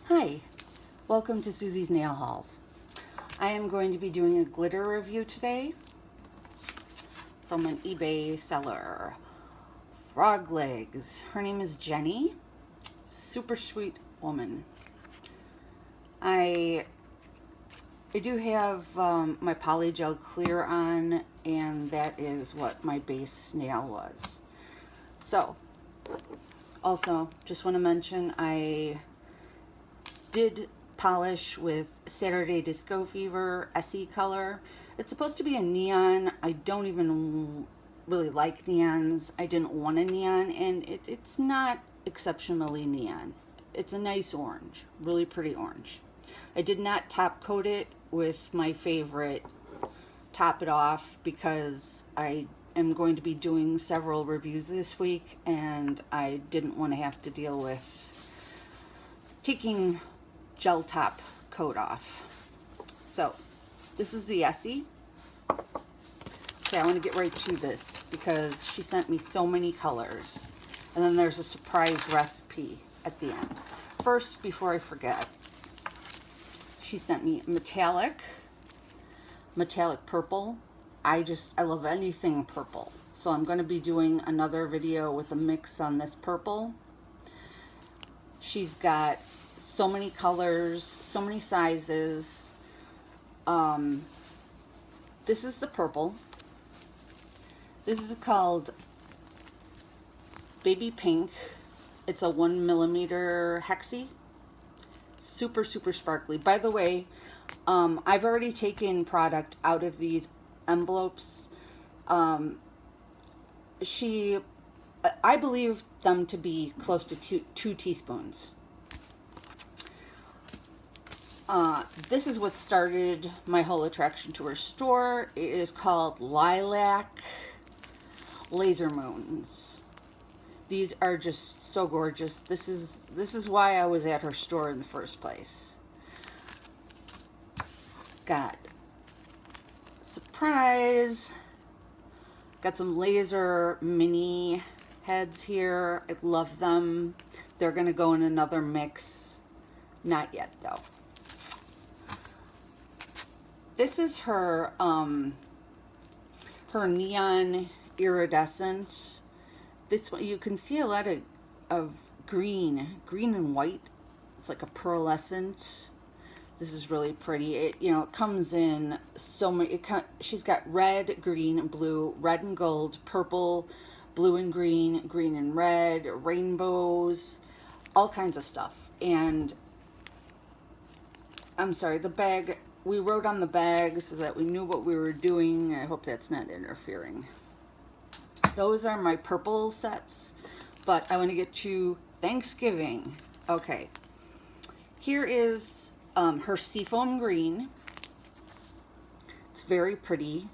Hi, welcome to Susie's Nail Hauls. I am going to be doing a glitter review today from an eBay seller, FRROGGLEGGZ. Her name is Jenny. Super sweet woman. I do have my POLYGEL clear on, and that is what my base nail was. So, also, just want to mention I did polish with Saturday Disco Fever SE color. It's supposed to be a neon. I don't even really like neons. I didn't want a neon, and it's not exceptionally neon. It's a nice orange, really pretty orange. I did not top coat it with my favorite Top It Off because I am going to be doing several reviews this week, and I didn't want to have to deal with taking gel top coat off. So this is the Essie. Okay, I want to get right to this because she sent me so many colors, and then there's a surprise recipe at the end. First, before I forget, she sent me metallic purple. I love anything purple, so I'm going to be doing another video with a mix on this purple. She's got so many colors, so many sizes. This is the purple. This is called Baby Pink. It's a 1mm hexi. Super, super sparkly. By the way, I've already taken product out of these envelopes. I believe them to be close to two teaspoons. This is what started my whole attraction to her store. It is called Lilac Laser Moons. These are just so gorgeous. This is why I was at her store in the first place. Got surprise. Got some laser mini heads here. I love them. They're gonna go in another mix. Not yet though. This is her her neon iridescent. This one, you can see a lot of green and white. It's like a pearlescent. This is really pretty. It comes in so many. She's got red, green, and blue, red and gold, purple, blue and green, green and red, rainbows, all kinds of stuff. And I'm sorry, the bag. We wrote on the bag so that we knew what we were doing. I hope that's not interfering. Those are my purple sets, but I want to get you Thanksgiving. Okay, here is her SEAFOAM green. It's very pretty.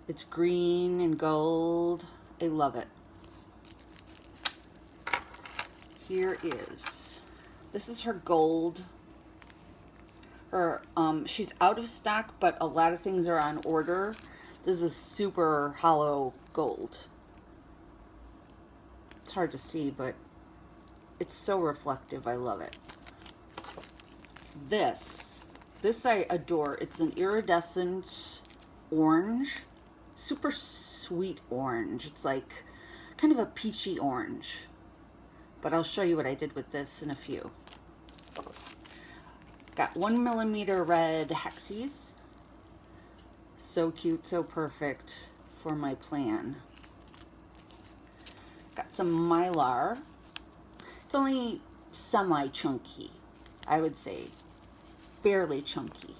It's green and gold. I love it. This is her gold. She's out of stock, but a lot of things are on order. This is super hollow gold. It's hard to see, but it's so reflective. I love it. This I adore. It's an iridescent orange, super sweet orange. It's like kind of a peachy orange, but I'll show you what I did with this in a few. Got 1mm red hexis. So cute, so perfect for my plan. Got some MYLAR. It's only semi-chunky, I would say. Barely chunky.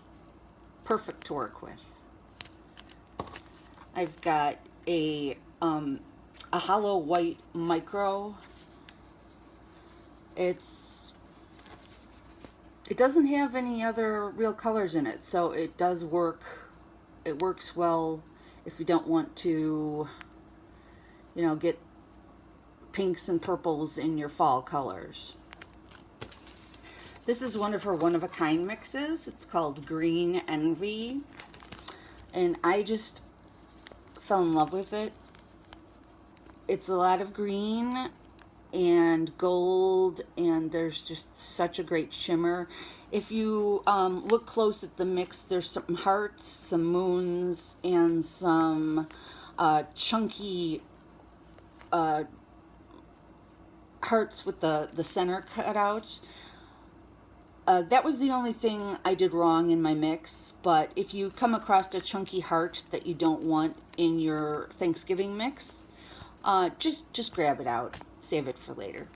Perfect to work with. I've got a hollow white micro. It doesn't have any other real colors in it, so it does work. It works well if you don't want to, get pinks and purples in your fall colors. This is one of her one-of-a-kind mixes. It's called Green Envy, and I just fell in love with it. It's a lot of green and gold, and there's just such a great shimmer. If you look close at the mix, there's some hearts, some moons, and some chunky hearts with the center cut out. That was the only thing I did wrong in my mix, but if you come across a chunky heart that you don't want in your Thanksgiving mix, just grab it out, save it for later.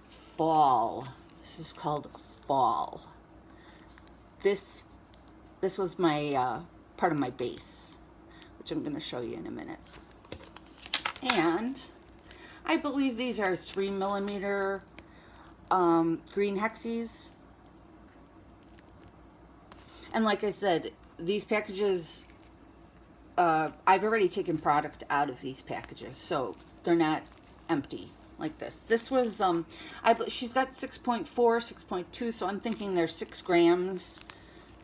Fall. This is called Fall. This was my part of my base, which I'm going to show you in a minute. And I believe these are 3mm green hexis. And like I said, these packages, I've already taken product out of these packages, so they're not empty like this. This was, she's got 6.4, 6.2, so I'm thinking they're 6 grams.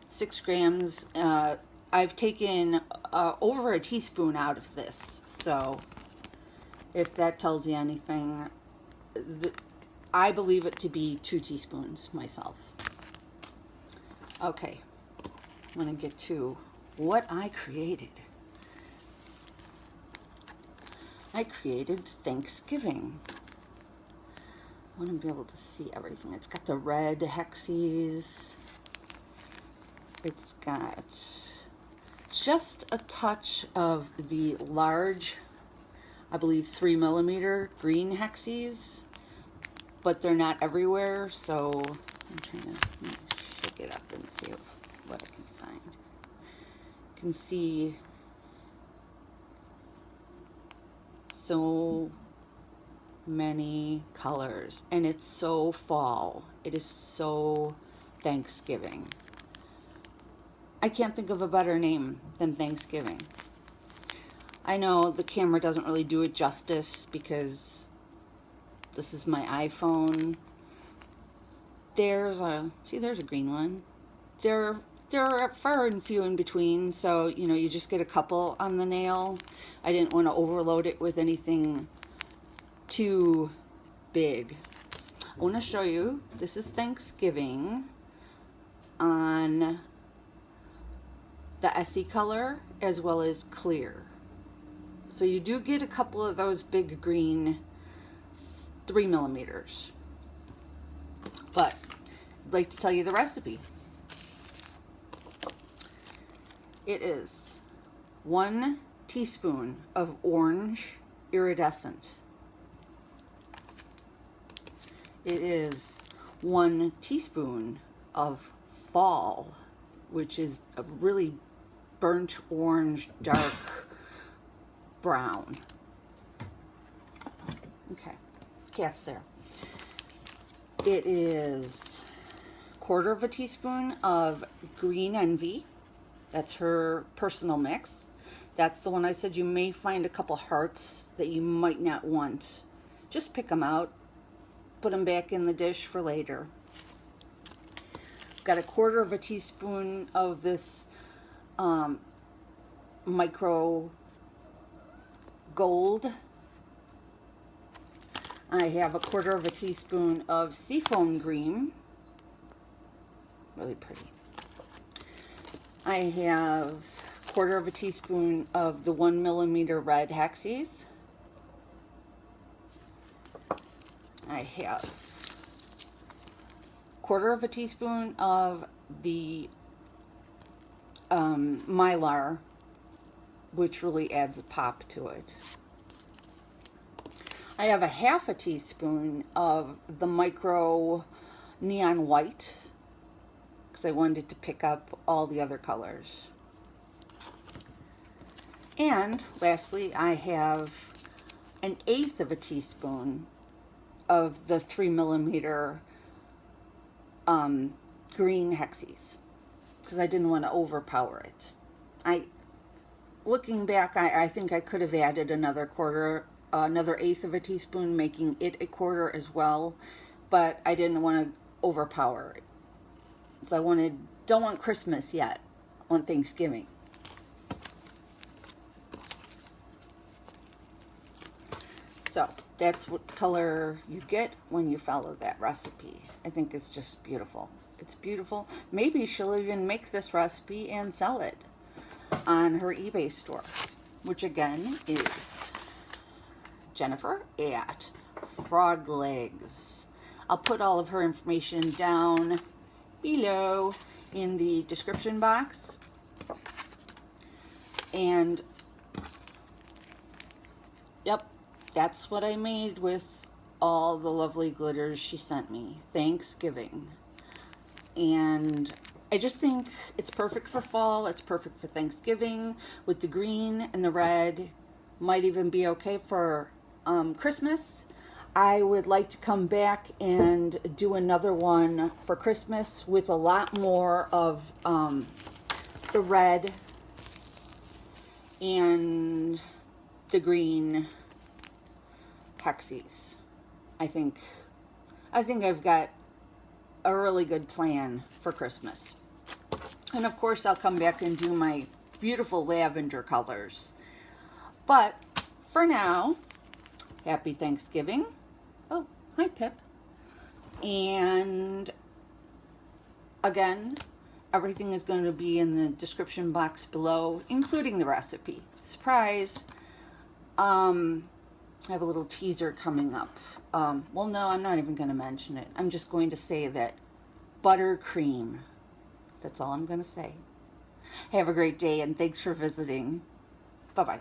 6 grams. I've taken over a teaspoon out of this, so if that tells you anything, I believe it to be 2 teaspoons myself. Okay, I'm going to get to what I created. I created Thanksgiving. I want to be able to see everything. It's got the red hexis. It's got just a touch of the large, I believe 3mm green hexis, but they're not everywhere, so I'm trying to shake it up and see what I can find. You can see so many colors, and it's so fall. It is so Thanksgiving. I can't think of a better name than Thanksgiving. I know the camera doesn't really do it justice because this is my iPhone. There's a green one. They're far and few in between, so you know, you just get a couple on the nail. I didn't want to overload it with anything too big. I want to show you, this is Thanksgiving on the SE color as well as clear. So you do get a couple of those big green 3mm. But I'd like to tell you the recipe. It is 1 teaspoon of orange iridescent. It is 1 teaspoon of fall, which is a really burnt orange, dark brown. Okay, cat's there. It is 1/4 of a teaspoon of green envy. That's her personal mix. That's the one I said you may find a couple hearts that you might not want. Just pick them out, put them back in the dish for later. Got 1/4 of a teaspoon of this micro gold. I have 1/4 of a teaspoon of SEAFOAM green. Really pretty. I have 1/4 of a teaspoon of the 1mm red hexis. I have 1/4 of a teaspoon of the MYLAR, which really adds a pop to it. I have 1/2 teaspoon of the micro neon white, because I wanted to pick up all the other colors. And lastly, I have 1/8 of a teaspoon of the 3mm green hexis, because I didn't want to overpower it. Looking back, I think I could have added another 1/8 of a teaspoon, making it 1/4 as well, but I didn't want to overpower it. So I don't want Christmas yet, I want Thanksgiving. So that's what color you get when you follow that recipe. I think it's just beautiful. It's beautiful. Maybe she'll even make this recipe and sell it on her eBay store, which again is Jennifer at FRROGGLEGGZ. I'll put all of her information down below in the description box. And yep, that's what I made with all the lovely glitters she sent me. Thanksgiving. And I just think it's perfect for fall. It's perfect for Thanksgiving with the green and the red. Might even be okay for Christmas. I would like to come back and do another one for Christmas with a lot more of the red and the green hexis. I think I've got a really good plan for Christmas. And of course I'll come back and do my beautiful lavender colors. But for now, happy Thanksgiving. Oh, hi Pip. And again, everything is going to be in the description box below, including the recipe. Surprise. I have a little teaser coming up. Well, no, I'm not even going to mention it. I'm just going to say that buttercream. That's all I'm going to say. Have a great day, and thanks for visiting. Bye-bye.